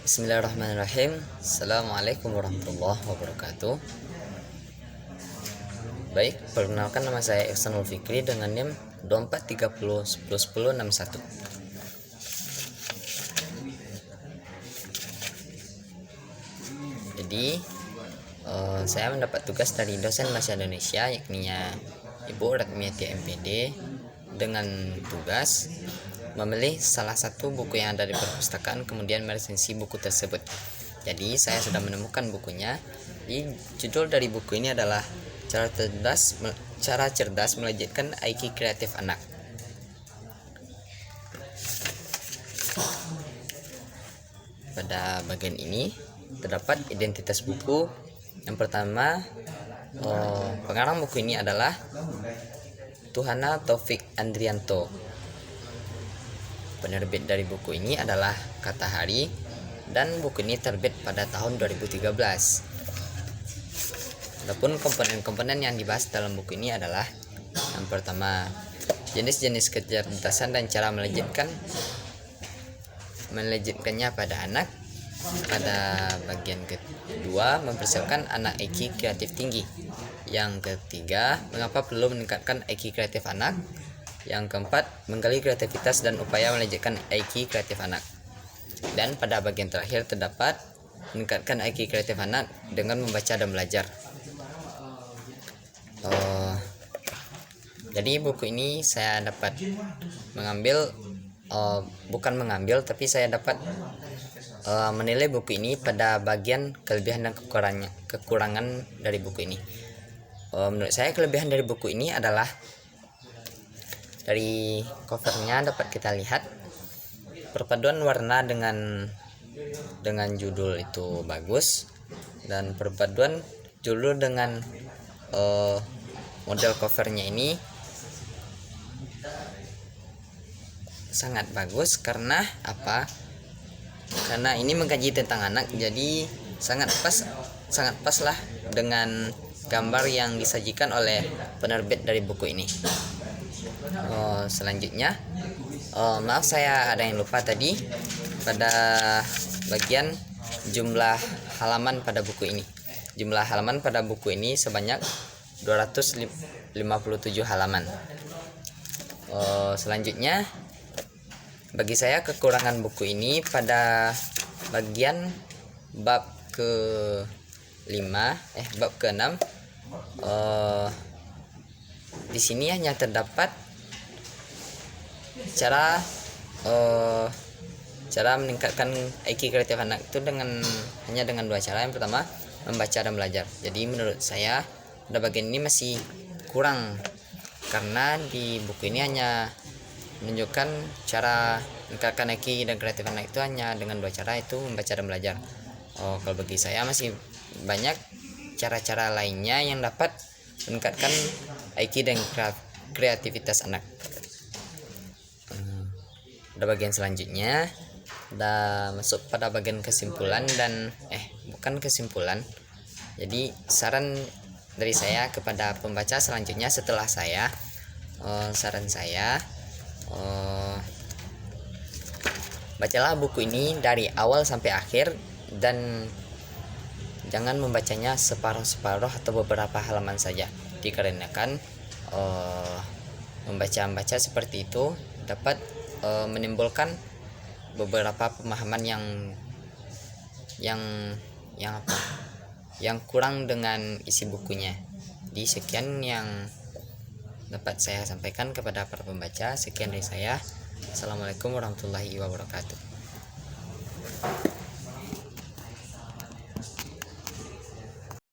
Bismillahirrahmanirrahim. Assalamualaikum warahmatullahi wabarakatuh. Baik, perkenalkan nama saya Ihsanul Fikri dengan NIM 2430101061. Jadi saya mendapat tugas dari dosen bahasa Indonesia yakni Ibu Ratmiati MPD dengan tugas memilih salah satu buku yang ada di perpustakaan kemudian meresensi buku tersebut. Jadi saya sudah menemukan bukunya. Judul dari buku ini adalah Cara cerdas melejitkan IQ kreatif anak. Pada bagian ini terdapat identitas buku. Yang pertama, pengarang buku ini adalah Tuhana Taufik Andrianto. Penerbit dari buku ini adalah Kata Hari dan buku ini terbit pada tahun 2013. Adapun komponen-komponen yang dibahas dalam buku ini adalah yang pertama, jenis-jenis kecerdasan dan cara melejitkannya pada anak. Pada bagian kedua, mempersiapkan anak IQ kreatif tinggi. Yang ketiga, mengapa perlu meningkatkan IQ kreatif anak. Yang keempat, menggali kreativitas dan upaya melejitkan IQ kreatif anak. Dan pada bagian terakhir terdapat meningkatkan IQ kreatif anak dengan membaca dan belajar. Jadi buku ini saya dapat tapi saya dapat menilai buku ini pada bagian kelebihan dan kekurangan dari buku ini. Menurut saya kelebihan dari buku ini adalah dari covernya dapat kita lihat perpaduan warna dengan judul itu bagus, dan perpaduan judul dengan model covernya ini sangat bagus. Karena apa? Karena ini mengkaji tentang anak, jadi sangat pas lah dengan gambar yang disajikan oleh penerbit dari buku ini. Selanjutnya, maaf saya ada yang lupa tadi pada bagian jumlah halaman pada buku ini. Jumlah halaman pada buku ini sebanyak 257 halaman. Selanjutnya, bagi saya kekurangan buku ini pada bagian bab ke-6. Di sini hanya terdapat cara meningkatkan IQ kreatif anak itu hanya dengan dua cara. Yang pertama, membaca dan belajar. Jadi menurut saya pada bagian ini masih kurang, karena di buku ini hanya menunjukkan cara meningkatkan IQ dan kreatif anak itu hanya dengan dua cara, itu membaca dan belajar. Kalau bagi saya masih banyak cara-cara lainnya yang dapat meningkatkan IQ dan kreativitas anak. Pada bagian selanjutnya udah masuk pada bagian kesimpulan dan bukan kesimpulan. Jadi saran dari saya kepada pembaca selanjutnya setelah saya, saran saya, bacalah buku ini dari awal sampai akhir dan jangan membacanya separuh-separuh atau beberapa halaman saja, dikarenakan membaca seperti itu dapat menimbulkan beberapa pemahaman yang kurang dengan isi bukunya. Jadi sekian yang dapat saya sampaikan kepada para pembaca. Sekian dari saya. Assalamualaikum warahmatullahi wabarakatuh.